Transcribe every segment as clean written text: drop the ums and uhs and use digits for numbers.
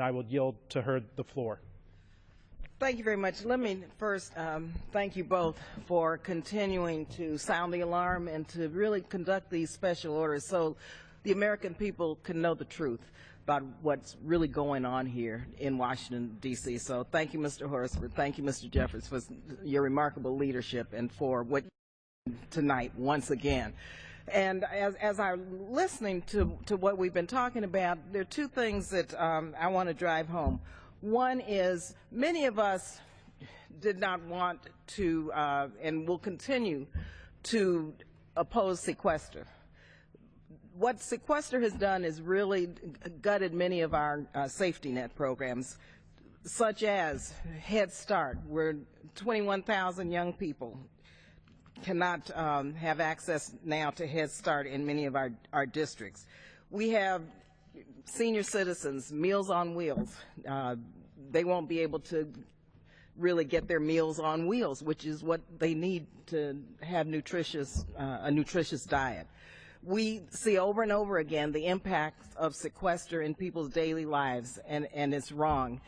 I will yield to her the floor. Thank you very much. Let me first thank you both for continuing to sound the alarm and to really conduct these special orders so the American people can know the truth about what's really going on here in Washington, D.C. So thank you, Mr. Horsford. Thank you, Mr. Jeffers, for your remarkable leadership and for what you did tonight once again. And as I'm listening to what we've been talking about, there are two things that I want to drive home. One is many of us did not want to and will continue to oppose sequester. What sequester has done is really gutted many of our safety net programs, such as Head Start, where 21,000 young people cannot have access now to Head Start in many of our districts. We have senior citizens, Meals on Wheels. They won't be able to really get their Meals on Wheels, which is what they need to have a nutritious diet. We see over and over again the impact of sequester in people's daily lives, and it's wrong.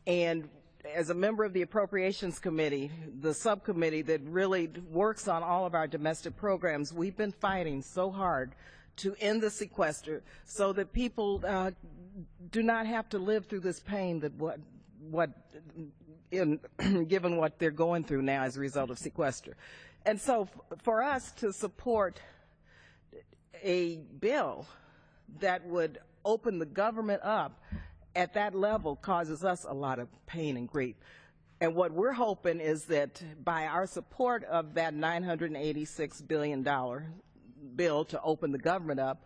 And as a member of the Appropriations Committee, the subcommittee that really works on all of our domestic programs, we've been fighting so hard to end the sequester so that people do not have to live through this pain that given what they're going through now as a result of sequester. And so for us to support a bill that would open the government up at that level causes us a lot of pain and grief. And what we're hoping is that by our support of that $986 billion bill to open the government up,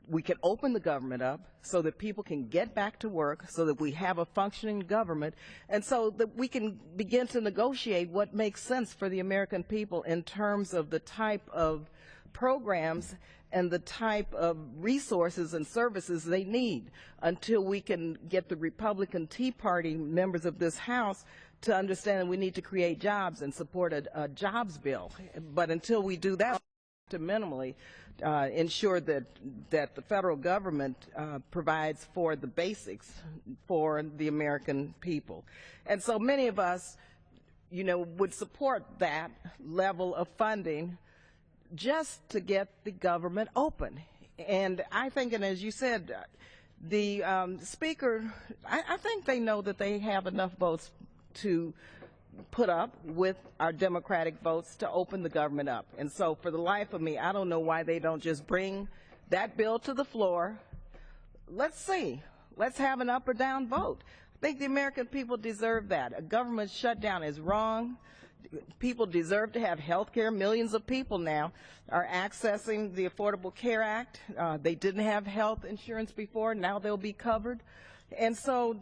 we can open the government up so that people can get back to work, so that we have a functioning government, and so that we can begin to negotiate what makes sense for the American people in terms of the type of programs and the type of resources and services they need, until we can get the Republican Tea Party members of this House to understand that we need to create jobs and support a jobs bill. But until we do that, to minimally ensure that the federal government provides for the basics for the American people. And so many of us, would support that level of funding just to get the government open. And I think, and as you said, the Speaker, I think they know that they have enough votes to put up with our Democratic votes to open the government up. And so for the life of me, I don't know why they don't just bring that bill to the floor. Let's see. Let's have an up or down vote. I think the American people deserve that. A government shutdown is wrong. People deserve to have health care. Millions of people now are accessing the Affordable Care Act. They didn't have health insurance before. Now they'll be covered. And so,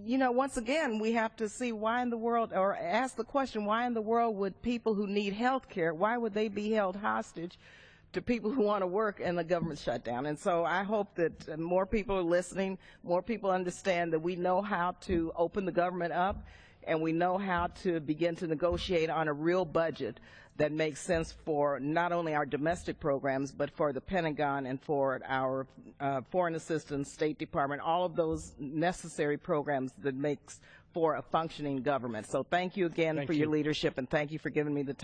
once again, we have to see why in the world, or ask the question, why in the world would people who need health care, why would they be held hostage to people who want to work in the government shutdown? And so I hope that more people are listening, more people understand that we know how to open the government up, and we know how to begin to negotiate on a real budget that makes sense for not only our domestic programs, but for the Pentagon and for our foreign assistance, State Department, all of those necessary programs that makes for a functioning government. So thank you again for your leadership, and thank you for giving me the time.